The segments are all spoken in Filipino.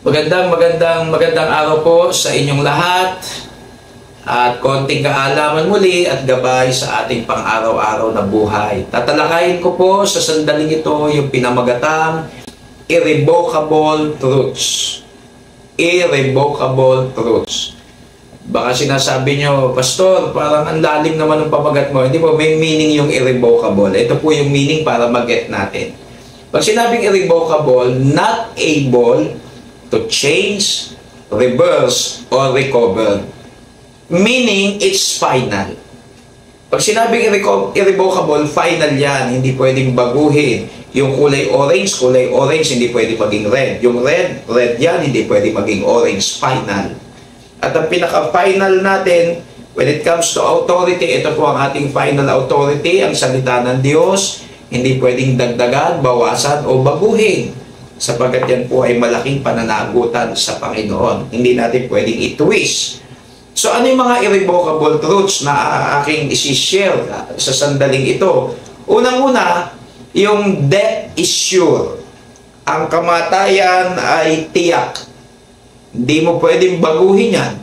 Magandang araw po sa inyong lahat at konting kaalaman muli at gabay sa ating pang-araw-araw na buhay. Tatalakayin ko po sa sandaling ito yung pinamagatang irrevocable truths. Irrevocable truths. Baka sinasabi nyo, Pastor, parang ang lalim naman ng pamagat mo. Hindi po, may meaning yung irrevocable. Ito po yung meaning para mag-get natin. Pag sinabing irrevocable, not able to change, reverse, or recover. Meaning, it's final. Pag sinabing irrevocable, final yan. Hindi pwedeng baguhin. Yung kulay orange, hindi pwede maging red. Yung red yan, hindi pwede maging orange. Final. At ang pinaka-final natin, when it comes to authority, ito po ang ating final authority, ang salita ng Diyos. Hindi pwedeng dagdagan, bawasan, o baguhin. Sapagkat yan po ay malaking pananagutan sa Panginoon. Hindi natin pwedeng i-twist. So ano yung mga irrevocable truths na aking isi-share sa sandaling ito? Unang-una, yung death is sure. Ang kamatayan ay tiyak. Hindi mo pwedeng baguhin yan.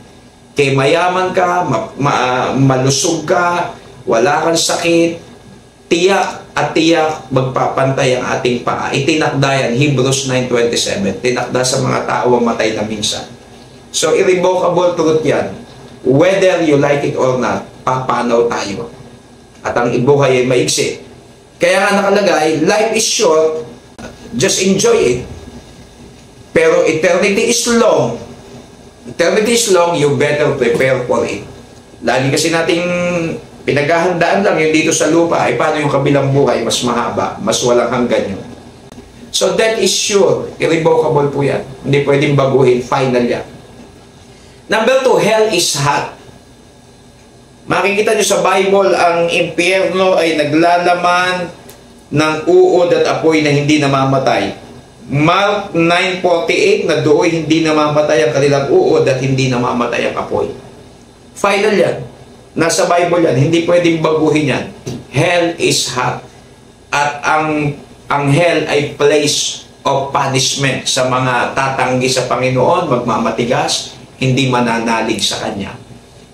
Kaya mayaman ka, malusog ka, wala kang sakit, tiyak at tiyak magpapantay ang ating paa. Itinakda yan, Hebrews 9:27. Tinakda sa mga tao ang matay na minsan. So, irrevocable truth yan. Whether you like it or not, papanaw tayo. At ang buhay ay maigsi. Kaya nga nakalagay, life is short, just enjoy it. Pero eternity is long. Eternity is long, you better prepare for it. Lagi kasi nating pinaghahandaan lang yung dito sa lupa, ay paano yung kabilang buhay, mas mahaba, mas walang hanggan yun. So that is sure, irrevocable po yan. Hindi pwedeng baguhin, final yan. Number 2, hell is hot. Makikita nyo sa Bible, ang impyerno ay naglalaman ng uod at apoy na hindi namamatay. Mark 9:48 na doon hindi namamatay ang kanilang uod at hindi namamatay ang apoy. Final yan. Nasa Bible yan, hindi pwedeng baguhin yan. Hell is hot. At ang hell ay place of punishment sa mga tatanggi sa Panginoon, magmamatigas, hindi mananalig sa Kanya.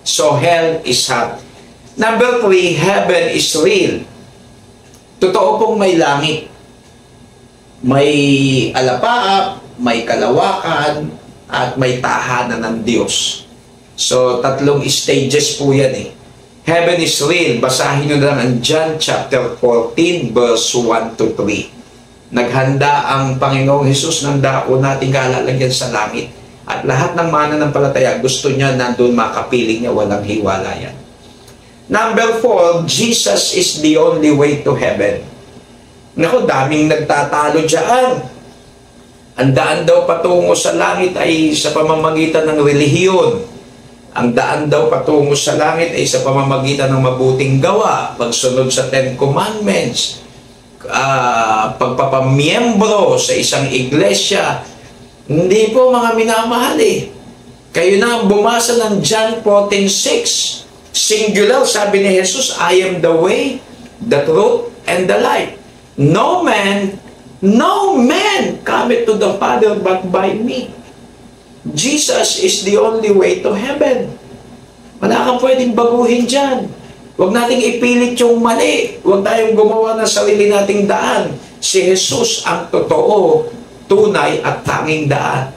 So, hell is hot. Number 3, heaven is real. Totoo pong may langit. May alapaap, may kalawakan, at may tahanan ng Diyos. So, 3 stages po yan eh. Heaven is real. Basahin nyo lang ang John chapter 14, verse 1 to 3. Naghanda ang Panginoong Hesus ng dako nating kalalagyan sa langit. At lahat ng mananampalataya, gusto niya nandun makapiling niya, walang hiwala yan. Number 4, Jesus is the only way to heaven. Naku, daming nagtatalo dyan. Ang daan daw patungo sa langit ay sa pamamagitan ng relihiyon. Ang daan daw patungo sa langit ay sa pamamagitan ng mabuting gawa, pagsunod sa 10 Commandments, pagpapamiyembro sa isang iglesia. Hindi po mga minamahal eh. Kayo na bumasa ng John 14:6. Singular, sabi ni Jesus, I am the way, the truth, and the life. No man cometh to the Father but by me. Jesus is the only way to heaven. Wala kang pwedeng baguhin dyan. Huwag nating ipilit yung mali. Huwag tayong gumawa ng sarili nating daan. Si Jesus ang totoo, tunay at tanging daan.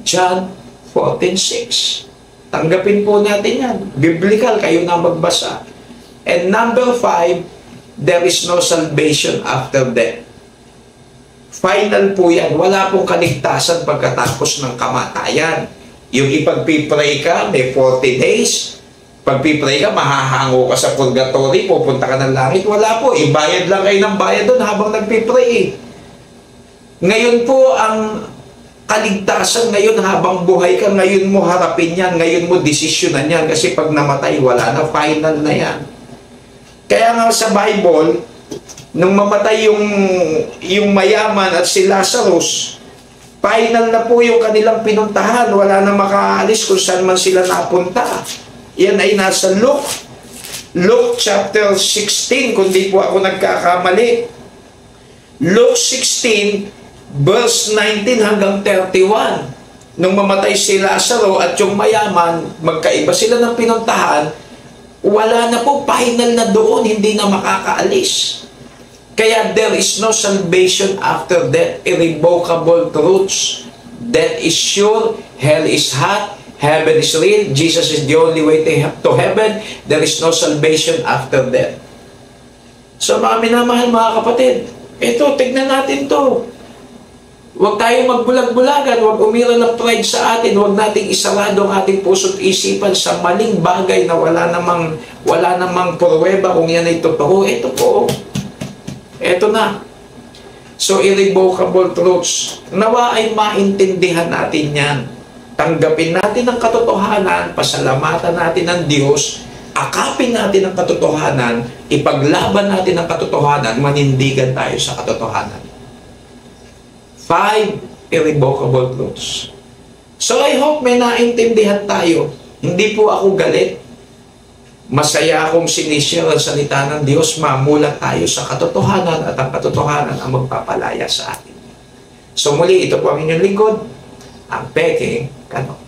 John 14:6. Tanggapin po natin yan. Biblical, kayo na magbasa. And number 5, there is no salvation after death. Final po yan. Wala pong kaligtasan pagkatapos ng kamatayan. Yung ipagpipray ka, may 40 days. Pagpipray ka, mahahango ka sa purgatory, pupunta ka ng langit. Wala po. Ibayad lang kayo ng bayad doon habang nagpipray. Ngayon po, ang kaligtasan ngayon habang buhay ka, ngayon mo harapin yan, ngayon mo desisyonan yan. Kasi pag namatay, wala na. Final na yan. Kaya nga sa Bible, nung mamatay yung mayaman at si Lazarus, final na po yung kanilang pinuntahan. Wala na makaalis kung saan man sila napunta. Yan ay nasa Luke chapter 16, kung di po ako nagkakamali. Luke 16, verse 19 hanggang 31. nung mamatay si Lazaro at yung mayaman, magkaiba sila ng pinuntahan, wala na po, final na doon, hindi na makakaalis. Kaya there is no salvation after death, irrevocable truths. Death is sure, hell is hot, heaven is real, Jesus is the only way to heaven, there is no salvation after death. So mga minamahal mga kapatid, ito, tignan natin to. Huwag tayong magbulag-bulagan, huwag umira ng pride sa atin, huwag nating isarado ang ating puso't isipan sa maling bagay na wala namang pruweba kung yan ay totoo. Ito po. Ito na. So, irrevocable truths. Nawa ay maintindihan natin yan. Tanggapin natin ang katotohanan, pasalamatan natin ang Diyos, akapin natin ang katotohanan, ipaglaban natin ang katotohanan, manindigan tayo sa katotohanan. 5 irrevocable truths. So I hope may naintindihan tayo. Hindi po ako galit. Masaya akong sinishare ang salita ng Diyos. Mamulat tayo sa katotohanan at ang katotohanan ang magpapalaya sa atin. So muli, ito po ang inyong lingkod, ang Peking Kano.